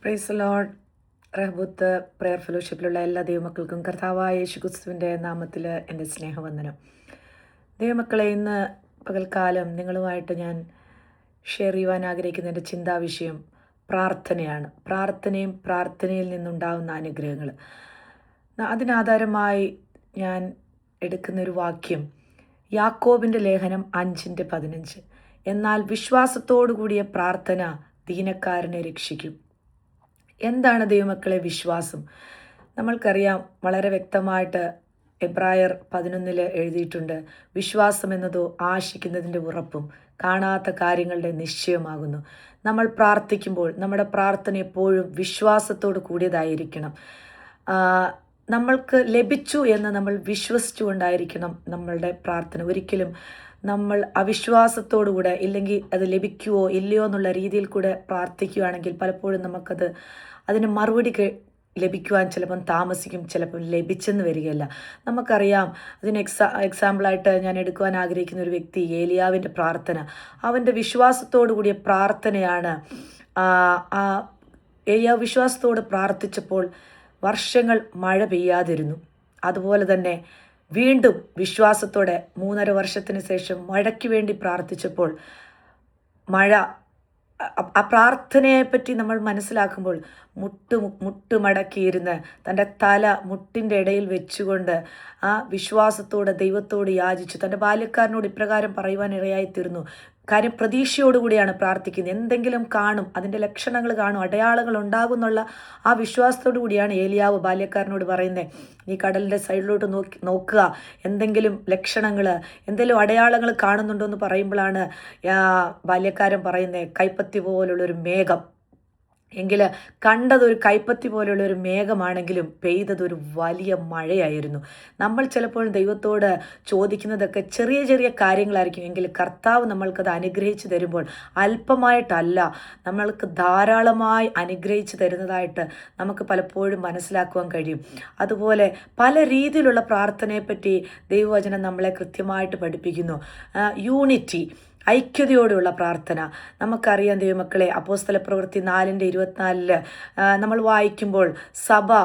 Price Lord. Rehoboth prayer ഫെലോഷിപ്പിലുള്ള എല്ലാ ദൈവമക്കൾക്കും കർത്താവായ യേശുക്രിസ്തുവിൻ്റെ നാമത്തിൽ എൻ്റെ സ്നേഹവന്ദനം. ദൈവമക്കളെ, ഇന്ന് പകൽക്കാലം നിങ്ങളുമായിട്ട് ഞാൻ ഷെയർ ചെയ്യുവാൻ ആഗ്രഹിക്കുന്ന എൻ്റെ ചിന്താവിഷയം പ്രാർത്ഥനയാണ്. പ്രാർത്ഥനയും പ്രാർത്ഥനയിൽ നിന്നുണ്ടാകുന്ന അനുഗ്രഹങ്ങൾ. അതിനാധാരമായി ഞാൻ എടുക്കുന്നൊരു വാക്യം യാക്കോബിൻ്റെ ലേഖനം 5:15. എന്നാൽ വിശ്വാസത്തോടു കൂടിയ പ്രാർത്ഥന ദീനക്കാരനെ രക്ഷിക്കും. എന്താണ് ദൈവമക്കളെ വിശ്വാസം? നമ്മൾക്കറിയാം, വളരെ വ്യക്തമായിട്ട് എബ്രായർ 11 എഴുതിയിട്ടുണ്ട്, വിശ്വാസം എന്നതോ ആശിക്കുന്നതിൻ്റെ ഉറപ്പും കാണാത്ത കാര്യങ്ങളുടെ നിശ്ചയമാകുന്നു. നമ്മൾ പ്രാർത്ഥിക്കുമ്പോൾ നമ്മുടെ പ്രാർത്ഥന എപ്പോഴും വിശ്വാസത്തോട് കൂടിയതായിരിക്കണം. നമ്മൾക്ക് ലഭിച്ചു എന്ന് നമ്മൾ വിശ്വസിച്ചുകൊണ്ടായിരിക്കണം നമ്മളുടെ പ്രാർത്ഥന. ഒരിക്കലും നമ്മൾ അവിശ്വാസത്തോടുകൂടെ, ഇല്ലെങ്കിൽ അത് ലഭിക്കുമോ ഇല്ലയോ എന്നുള്ള രീതിയിൽ കൂടെ പ്രാർത്ഥിക്കുകയാണെങ്കിൽ പലപ്പോഴും അതിന് മറുപടി ലഭിക്കുവാൻ ചിലപ്പം താമസിക്കും, ചിലപ്പം ലഭിച്ചെന്ന് വരികയില്ല. നമുക്കറിയാം, അതിന് എക്സാമ്പിളായിട്ട് ഞാൻ എടുക്കുവാൻ ആഗ്രഹിക്കുന്ന ഒരു വ്യക്തി ഏലിയാവിൻ്റെ പ്രാർത്ഥന. അവൻ്റെ വിശ്വാസത്തോടു കൂടിയ പ്രാർത്ഥനയാണ്. ഏലിയാവ് വിശ്വാസത്തോട് പ്രാർത്ഥിച്ചപ്പോൾ വർഷങ്ങൾ മഴ പെയ്യാതിരുന്നു. അതുപോലെ തന്നെ വീണ്ടും വിശ്വാസത്തോടെ 3.5 വർഷത്തിന് ശേഷം മഴയ്ക്ക് വേണ്ടി പ്രാർത്ഥിച്ചപ്പോൾ മഴ. ആ പ്രാർത്ഥനയെപ്പറ്റി നമ്മൾ മനസ്സിലാക്കുമ്പോൾ മുട്ടുമടക്കിയിരുന്ന് തൻ്റെ തല മുട്ടിൻ്റെ ഇടയിൽ വെച്ചുകൊണ്ട് ആ വിശ്വാസത്തോടെ ദൈവത്തോട് യാചിച്ചു. തൻ്റെ ബാല്യക്കാരനോട് ഇപ്രകാരം പറയുവാൻ ഇടയായിത്തീർന്നു. കാര്യം പ്രാർത്ഥിക്കുന്നത്. എന്തെങ്കിലും കാണും, അതിൻ്റെ ലക്ഷണങ്ങൾ കാണും, അടയാളങ്ങൾ ഉണ്ടാകും എന്നുള്ള ആ വിശ്വാസത്തോടു കൂടിയാണ് ഏലിയാവ് ബാല്യക്കാരനോട് പറയുന്നത്, നീ കടലിൻ്റെ സൈഡിലോട്ട് നോക്കുക, എന്തെങ്കിലും ലക്ഷണങ്ങൾ, എന്തെങ്കിലും അടയാളങ്ങൾ കാണുന്നുണ്ടോ എന്ന് പറയുമ്പോഴാണ് ബാല്യക്കാരൻ പറയുന്നത്, കൈപ്പത്തി പോലുള്ളൊരു മേഘം. എങ്കിൽ കണ്ടതൊരു കൈപ്പത്തി പോലെയുള്ളൊരു മേഘമാണെങ്കിലും പെയ്തതൊരു വലിയ മഴയായിരുന്നു. നമ്മൾ ചിലപ്പോൾ ദൈവത്തോട് ചോദിക്കുന്നതൊക്കെ ചെറിയ ചെറിയ കാര്യങ്ങളായിരിക്കും, എങ്കിൽ കർത്താവ് നമ്മൾക്കത് അനുഗ്രഹിച്ച് തരുമ്പോൾ അല്പമായിട്ടല്ല, നമ്മൾക്ക് ധാരാളമായി അനുഗ്രഹിച്ച് തരുന്നതായിട്ട് നമുക്ക് പലപ്പോഴും മനസ്സിലാക്കുവാൻ കഴിയും. അതുപോലെ പല രീതിയിലുള്ള പ്രാർത്ഥനയെപ്പറ്റി ദൈവവചനം നമ്മളെ കൃത്യമായിട്ട് പഠിപ്പിക്കുന്നു. യൂണിറ്റി, ഐക്യതയോടെയുള്ള പ്രാർത്ഥന. നമുക്കറിയാം ദൈവമക്കളെ, അപ്പോസ്തലപ്രവൃത്തി 4:24 നമ്മൾ വായിക്കുമ്പോൾ സഭ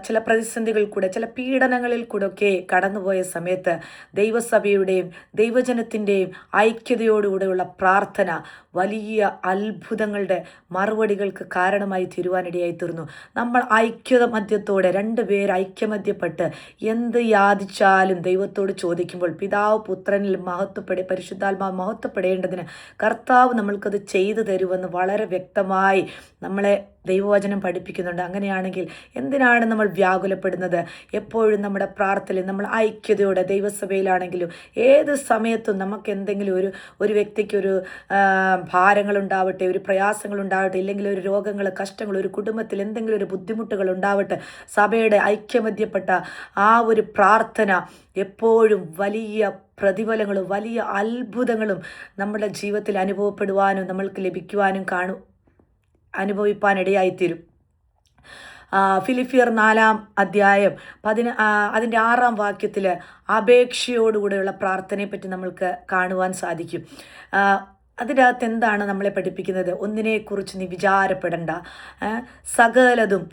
ചില പ്രതിസന്ധികളിൽ കൂടെ, ചില പീഡനങ്ങളിൽ കൂടെ ഒക്കെ കടന്നുപോയ സമയത്ത് ദൈവസഭയുടെയും ദൈവജനത്തിൻ്റെയും ഐക്യതയോടുകൂടെയുള്ള പ്രാർത്ഥന വലിയ അത്ഭുതങ്ങളുടെ മറുപടികൾക്ക് കാരണമായി തീരുവാനിടയായി തീർന്നു. നമ്മൾ ഐക്യമധ്യത്തോടെ 2 പേർ ഐക്യമധ്യപ്പെട്ട് എന്ത് യാചിച്ചാലും ദൈവത്തോട് ചോദിക്കുമ്പോൾ പിതാവ് പുത്രനിൽ പരിശുദ്ധാത്മാവ് മഹത്വപ്പെടേണ്ടതിന് കർത്താവ് നമ്മൾക്കത് ചെയ്തു തരുമെന്ന് വളരെ വ്യക്തമായി നമ്മളെ ദൈവവചനം പഠിപ്പിക്കുന്നുണ്ട്. അങ്ങനെയാണെങ്കിൽ എന്തിനാണ് നമ്മൾ വ്യാകുലപ്പെടുന്നത്? എപ്പോഴും നമ്മുടെ പ്രാർത്ഥനയിൽ നമ്മൾ ഐക്യതയോടെ, ദൈവസഭയിലാണെങ്കിലും ഏത് സമയത്തും നമുക്ക് എന്തെങ്കിലും ഒരു വ്യക്തിക്കൊരു ഭാരങ്ങളുണ്ടാവട്ടെ, ഒരു പ്രയാസങ്ങളുണ്ടാവട്ടെ, ഇല്ലെങ്കിൽ ഒരു രോഗങ്ങൾ, കഷ്ടങ്ങൾ, ഒരു കുടുംബത്തിൽ എന്തെങ്കിലും ഒരു ബുദ്ധിമുട്ടുകൾ ഉണ്ടാവട്ടെ, സഭയുടെ ഐക്യമധ്യപ്പെട്ട ആ ഒരു പ്രാർത്ഥന എപ്പോഴും വലിയ പ്രതിഫലങ്ങളും വലിയ അത്ഭുതങ്ങളും നമ്മുടെ ജീവിതത്തിൽ അനുഭവപ്പെടുവാനും നമ്മൾക്ക് ലഭിക്കുവാനും അനുഭവിപ്പാനിടയായിത്തീരും. ഫിലിപ്പിയർ 4-ാം അധ്യായം അതിൻ്റെ 6-ാം വാക്യത്തിൽ അപേക്ഷയോടുകൂടെയുള്ള പ്രാർത്ഥനയെപ്പറ്റി നമ്മൾക്ക് കാണുവാൻ സാധിക്കും. അതിൻ്റെ അകത്ത് എന്താണ് നമ്മളെ പഠിപ്പിക്കുന്നത്? ഒന്നിനെക്കുറിച്ച് നീ വിചാരപ്പെടേണ്ട, സകലതും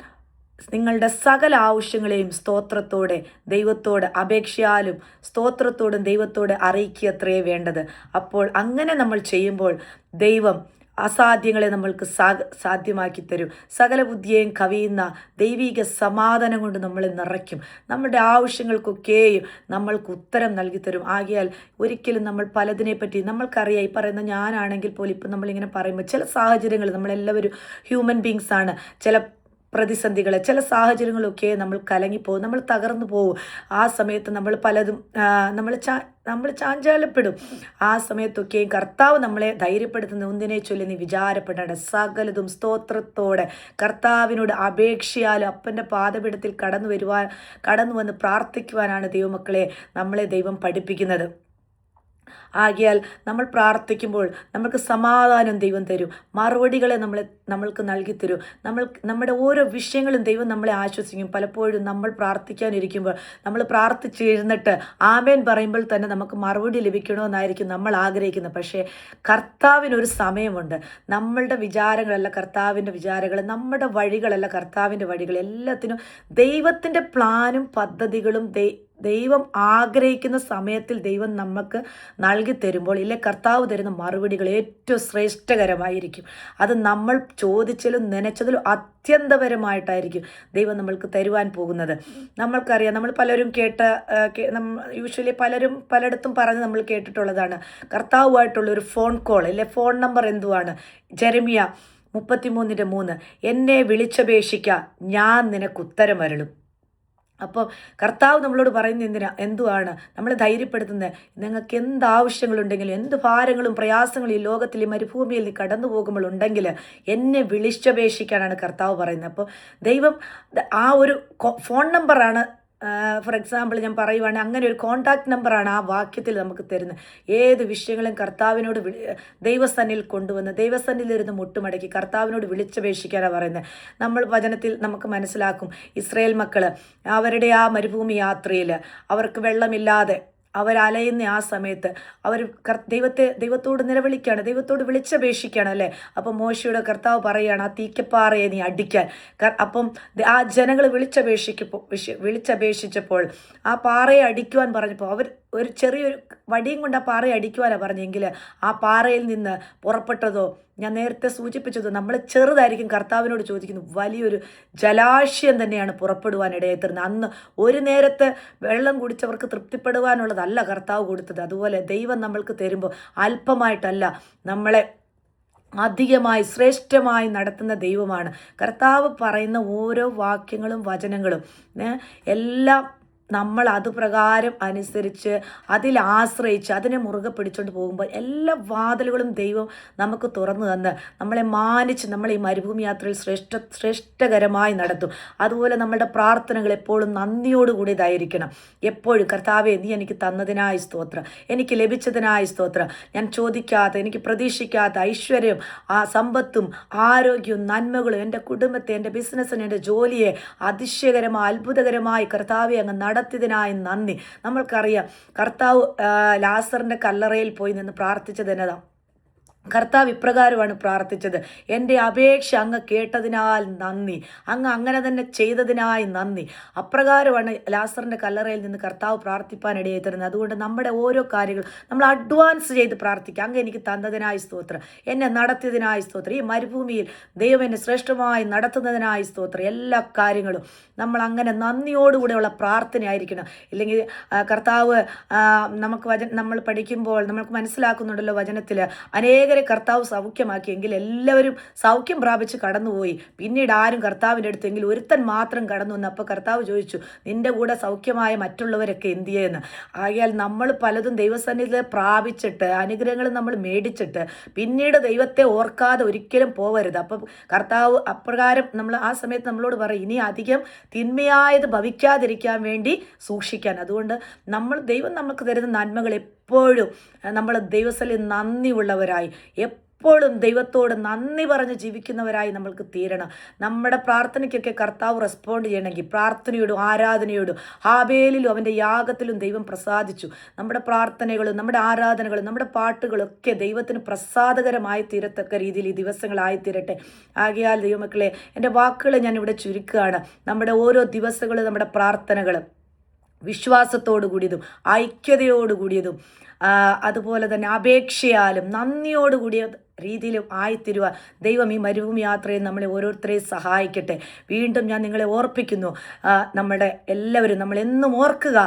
നിങ്ങളുടെ സകല ആവശ്യങ്ങളെയും സ്തോത്രത്തോടെ ദൈവത്തോട് അപേക്ഷയാലും സ്തോത്രത്തോടും ദൈവത്തോട് അറിയിക്കുകയത്രേ വേണ്ടത്. അപ്പോൾ അങ്ങനെ നമ്മൾ ചെയ്യുമ്പോൾ ദൈവം അസാധ്യങ്ങളെ നമ്മൾക്ക് സാധ്യമാക്കി തരും. സകല ബുദ്ധിയെയും കവിയുന്ന ദൈവിക സമാധാനം കൊണ്ട് നമ്മളെ നിറയ്ക്കും. നമ്മുടെ ആവശ്യങ്ങൾക്കൊക്കെയും നമ്മൾക്ക് ഉത്തരം നൽകി തരും. ആകയാൽ ഒരിക്കലും നമ്മൾ പലതിനെപ്പറ്റി നമ്മൾക്കറിയാം, ഈ പറയുന്ന ഞാനാണെങ്കിൽ പോലും ഇപ്പം നമ്മളിങ്ങനെ പറയുമ്പോൾ ചില സാഹചര്യങ്ങൾ, നമ്മളെല്ലാവരും ഹ്യൂമൻ ബീങ്സ് ആണ്, ചില പ്രതിസന്ധികൾ, ചില സാഹചര്യങ്ങളൊക്കെ നമ്മൾ കലങ്ങിപ്പോകും, നമ്മൾ തകർന്നു പോകും. ആ സമയത്ത് നമ്മൾ പലതും നമ്മൾ ചാഞ്ചാലപ്പെടും. ആ സമയത്തൊക്കെയും കർത്താവ് നമ്മളെ ധൈര്യപ്പെടുത്തുന്ന ഒന്നിനെ ചൊല്ലി നീ വിചാരപ്പെടേണ്ട, സകലതും സ്തോത്രത്തോടെ കർത്താവിനോട് അപേക്ഷയാലും അപ്പൻ്റെ പാദപീഠത്തിൽ കടന്നു വന്ന് പ്രാർത്ഥിക്കുവാനാണ് ദൈവമക്കളെ നമ്മളെ ദൈവം പഠിപ്പിക്കുന്നത്. ആകയാൽ നമ്മൾ പ്രാർത്ഥിക്കുമ്പോൾ നമുക്ക് സമാധാനം ദൈവം തരും, മറുപടികളെ നമ്മൾക്ക് നൽകി തരും. നമ്മുടെ ഓരോ വിഷയങ്ങളും ദൈവം നമ്മളെ ആശ്വസിക്കും. പലപ്പോഴും നമ്മൾ പ്രാർത്ഥിക്കാനിരിക്കുമ്പോൾ നമ്മൾ പ്രാർത്ഥിച്ചിരുന്നിട്ട് ആമേൻ പറയുമ്പോൾ തന്നെ നമുക്ക് മറുപടി ലഭിക്കണമെന്നായിരിക്കും നമ്മൾ ആഗ്രഹിക്കുന്നത്. പക്ഷേ കർത്താവിനൊരു സമയമുണ്ട്. നമ്മളുടെ വിചാരങ്ങളല്ല കർത്താവിൻ്റെ വിചാരങ്ങൾ, നമ്മുടെ വഴികളല്ല കർത്താവിൻ്റെ വഴികൾ. എല്ലാത്തിനും ദൈവത്തിൻ്റെ പ്ലാനും പദ്ധതികളും ദൈവം ആഗ്രഹിക്കുന്ന സമയത്തിൽ ദൈവം നമുക്ക് നൽകി തരുമ്പോൾ കർത്താവ് തരുന്ന മറുപടികൾ ഏറ്റവും ശ്രേഷ്ഠകരമായിരിക്കും. അത് നമ്മൾ ചോദിച്ചതിലും നനച്ചതിലും അത്യന്തപരമായിട്ടായിരിക്കും ദൈവം നമ്മൾക്ക് തരുവാൻ പോകുന്നത്. നമ്മൾക്കറിയാം, നമ്മൾ പലരും യൂഷ്വലി പലയിടത്തും പറഞ്ഞ് നമ്മൾ കേട്ടിട്ടുള്ളതാണ്, കർത്താവുമായിട്ടുള്ള ഒരു ഫോൺ കോൾ ഫോൺ നമ്പർ എന്തുവാണ്? ജെറമ്യ 33:3, എന്നെ വിളിച്ചപേക്ഷിക്ക, ഞാൻ നിനക്ക് ഉത്തരമരുളും. അപ്പോൾ കർത്താവ് നമ്മളോട് പറയുന്ന എന്തുവാണ്? നമ്മളെ ധൈര്യപ്പെടുത്തുന്നത്, നിങ്ങൾക്ക് എന്ത് ആവശ്യങ്ങളുണ്ടെങ്കിലും എന്ത് ഭാരങ്ങളും പ്രയാസങ്ങളും ഈ ലോകത്തിൽ ഈ മരുഭൂമിയിൽ നീ കടന്നു പോകുമ്പോൾ ഉണ്ടെങ്കിൽ എന്നെ വിളിച്ചപേക്ഷിക്കാനാണ് കർത്താവ് പറയുന്നത്. അപ്പോൾ ദൈവം ആ ഒരു ഫോൺ നമ്പറാണ്, ഫോർ എക്സാമ്പിൾ ഞാൻ പറയുവാണെങ്കിൽ അങ്ങനെ ഒരു കോൺടാക്റ്റ് നമ്പറാണ് ആ വാക്യത്തിൽ നമുക്ക് തരുന്നത്. ഏത് വിഷയങ്ങളും കർത്താവിനോട് ദൈവസന്നിധിയിൽ കൊണ്ടുവന്ന് ദൈവസന്നിധിയിലിരുന്ന് മുട്ടുമടക്കി കർത്താവിനോട് വിളിച്ചപേക്ഷിക്കാനാണ് പറയുന്നത്. നമ്മൾ വചനത്തിൽ നമുക്ക് മനസ്സിലാക്കും, ഇസ്രായേൽ മക്കൾ അവരുടെ ആ മരുഭൂമി യാത്രയിൽ അവർക്ക് വെള്ളമില്ലാതെ അവരലയുന്ന ആ സമയത്ത് അവർ ദൈവത്തോട് നിലവിളിക്കുകയാണ്, ദൈവത്തോട് വിളിച്ചപേക്ഷിക്കുകയാണ് അല്ലേ. അപ്പം മോശയുടെ കർത്താവ് പറയുകയാണ്, ആ തീക്കപ്പാറയെ നീ അടിക്കാൻ. അപ്പം ആ ജനങ്ങൾ വിളിച്ചപേക്ഷിച്ചപ്പോൾ ആ പാറയെ അടിക്കുവാൻ പറഞ്ഞപ്പോൾ അവർ ഒരു ചെറിയൊരു വടിയും കൊണ്ട് ആ പാറയെ അടിക്കുവാനാണ് പറഞ്ഞെങ്കിൽ ആ പാറയിൽ നിന്ന് പുറപ്പെട്ടതോ ഞാൻ നേരത്തെ സൂചിപ്പിച്ചതോ നമ്മൾ ചെറുതായിരിക്കും കർത്താവിനോട് ചോദിക്കുന്നു, വലിയൊരു ജലാശയം തന്നെയാണ് പുറപ്പെടുവാനിടയായി തീർന്നത്. അന്ന് ഒരു നേരത്തെ വെള്ളം കുടിച്ചവർക്ക് തൃപ്തിപ്പെടുവാനുള്ളതല്ല കർത്താവ് കൊടുത്തത്. അതുപോലെ ദൈവം നമ്മൾക്ക് തരുമ്പോൾ അല്പമായിട്ടല്ല, നമ്മളെ അധികമായി ശ്രേഷ്ഠമായി നടത്തുന്ന ദൈവമാണ്. കർത്താവ് പറയുന്ന ഓരോ വാക്യങ്ങളും വചനങ്ങളും എല്ലാം നമ്മൾ അതുപ്രകാരം അനുസരിച്ച് അതിൽ ആശ്രയിച്ച് അതിനെ മുറുകെ പിടിച്ചുകൊണ്ട് പോകുമ്പോൾ എല്ലാ വാതിലുകളും ദൈവം നമുക്ക് തുറന്നു തന്ന് നമ്മളെ മാനിച്ച് നമ്മളെ ഈ മരുഭൂമി യാത്രയിൽ ശ്രേഷ്ഠകരമായി നടത്തും. അതുപോലെ നമ്മുടെ പ്രാർത്ഥനകൾ എപ്പോഴും നന്ദിയോടുകൂടിയതായിരിക്കണം. എപ്പോഴും കർത്താവേ, നീ എനിക്ക് തന്നതിനായി സ്തോത്രം, എനിക്ക് ലഭിച്ചതിനായി സ്തോത്രം, ഞാൻ ചോദിക്കാത്ത എനിക്ക് പ്രതീക്ഷിക്കാത്ത ഐശ്വര്യം, ആ സമ്പത്തും ആരോഗ്യവും നന്മകളും എൻ്റെ കുടുംബത്തെ, എൻ്റെ ബിസിനസ്സിനെ, എൻ്റെ ജോലിയെ അതിശയകരമായി അത്ഭുതകരമായി കർത്താവെ അങ്ങ് നടത്തിയതിനായി നന്ദി. നമ്മൾക്കറിയാം, കർത്താവ് ലാസറിൻ്റെ കല്ലറയിൽ പോയി നിന്ന് പ്രാർത്ഥിച്ചത് എന്നതാണ്. കർത്താവ് ഇപ്രകാരമാണ് പ്രാർത്ഥിച്ചത്, എൻ്റെ അപേക്ഷ അങ്ങ് കേട്ടതിനാൽ നന്ദി, അങ്ങ് അങ്ങനെ തന്നെ ചെയ്തതിനായി നന്ദി. അപ്രകാരമാണ് ലാസറിൻ്റെ കല്ലറയിൽ നിന്ന് കർത്താവ് പ്രാർത്ഥിപ്പാനിടയായി തരുന്നത്. അതുകൊണ്ട് നമ്മുടെ ഓരോ കാര്യങ്ങളും നമ്മൾ അഡ്വാൻസ് ചെയ്ത് പ്രാർത്ഥിക്കുക. അങ്ങ് എനിക്ക് തന്നതിനായി സ്തോത്രം, എന്നെ നടത്തിയതിനായി സ്തോത്രം, ഈ മരുഭൂമിയിൽ ദൈവം എന്നെ ശ്രേഷ്ഠമായി നടത്തുന്നതിനായി സ്തോത്രം. എല്ലാ കാര്യങ്ങളും നമ്മൾ അങ്ങനെ നന്ദിയോടുകൂടെയുള്ള പ്രാർത്ഥനയായിരിക്കണം. ഇല്ലെങ്കിൽ കർത്താവ് നമ്മൾ പഠിക്കുമ്പോൾ നമുക്ക് മനസ്സിലാക്കുന്നുണ്ടല്ലോ വചനത്തിൽ, അനേകരെ കർത്താവ് സൗഖ്യമാക്കിയെങ്കിൽ എല്ലാവരും സൗഖ്യം പ്രാപിച്ച് കടന്നുപോയി. പിന്നീട് ആരും കർത്താവിൻ്റെ അടുത്തെങ്കിൽ ഒരുത്തൻ മാത്രം കടന്നു വന്നു. അപ്പോൾ കർത്താവ് ചോദിച്ചു, നിന്റെ കൂടെ സൗഖ്യമായ മറ്റുള്ളവരൊക്കെ എന്ത് ചെയ്യുന്നു? ആകയാൽ നമ്മൾ പലതും ദൈവസന്നിധിയിൽ പ്രാപിച്ചിട്ട് അനുഗ്രഹങ്ങൾ നമ്മൾ മേടിച്ചിട്ട് പിന്നീട് ദൈവത്തെ ഓർക്കാതെ ഒരിക്കലും പോവരുത്. അപ്പം കർത്താവ് അപ്രകാരം നമ്മൾ ആ സമയത്ത് നമ്മളോട് പറയും, ഇനി അധികം തിന്മയായത് ഭവിക്കാതിരിക്കാൻ വേണ്ടി സൂക്ഷിക്കാൻ. അതുകൊണ്ട് ദൈവം നമുക്ക് തരുന്ന നന്മകൾ എപ്പോഴും നമ്മൾ ദൈവസ്ഥലിൽ നന്ദിയുള്ളവരായി, എപ്പോഴും ദൈവത്തോട് നന്ദി പറഞ്ഞ് ജീവിക്കുന്നവരായി നമ്മൾക്ക് തീരണം. നമ്മുടെ പ്രാർത്ഥനയ്ക്കൊക്കെ കർത്താവ് റെസ്പോണ്ട് ചെയ്യണമെങ്കിൽ പ്രാർത്ഥനയോടും ആരാധനയോടും ഹാബേലിലും അവൻ്റെ യാഗത്തിലും ദൈവം പ്രസാദിച്ചു. നമ്മുടെ പ്രാർത്ഥനകളും നമ്മുടെ ആരാധനകളും നമ്മുടെ പാട്ടുകളൊക്കെ ദൈവത്തിന് പ്രസാദകരമായി തീരത്തക്ക രീതിയിൽ ഈ ദിവസങ്ങളായിത്തീരട്ടെ. ആകയാൽ ദൈവമക്കളെ, എൻ്റെ വാക്കുകൾ ഞാനിവിടെ ചുരുക്കുകയാണ്. നമ്മുടെ ഓരോ ദിവസങ്ങളും നമ്മുടെ പ്രാർത്ഥനകൾ വിശ്വാസത്തോടു കൂടിയതും ഐക്യതയോടുകൂടിയതും അതുപോലെ തന്നെ അപേക്ഷയാലും നന്ദിയോടുകൂടിയ രീതിയിലും ആയിത്തീരുവാൻ ദൈവം ഈ മരുഭൂമി യാത്രയിൽ നമ്മളെ ഓരോരുത്തരെയും സഹായിക്കട്ടെ. വീണ്ടും ഞാൻ നിങ്ങളെ ഓർപ്പിക്കുന്നു, നമ്മുടെ എല്ലാവരും നമ്മളെന്നും ഓർക്കുക,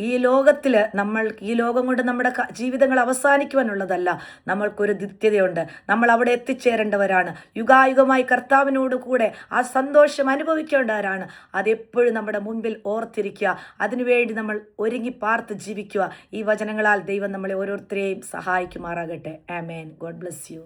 ഈ ലോകത്തിൽ ഈ ലോകം കൊണ്ട് നമ്മുടെ ജീവിതങ്ങൾ അവസാനിക്കുവാനുള്ളതല്ല. നമ്മൾക്കൊരു നിത്യതയുണ്ട്. നമ്മൾ അവിടെ എത്തിച്ചേരേണ്ടവരാണ്. യുഗായുഗമായി കർത്താവിനോട് കൂടെ ആ സന്തോഷം അനുഭവിക്കേണ്ടവരാണ്. അതെപ്പോഴും നമ്മുടെ മുൻപിൽ ഓർത്തിരിക്കുക. അതിനുവേണ്ടി നമ്മൾ ഒരുങ്ങി പാർത്ത് ജീവിക്കുക. ഈ വചനങ്ങളാൽ ദൈവം നമ്മളെ ഓരോരുത്തരെയും സഹായിക്കുമാറാകട്ടെ. ആമേൻ. God bless you.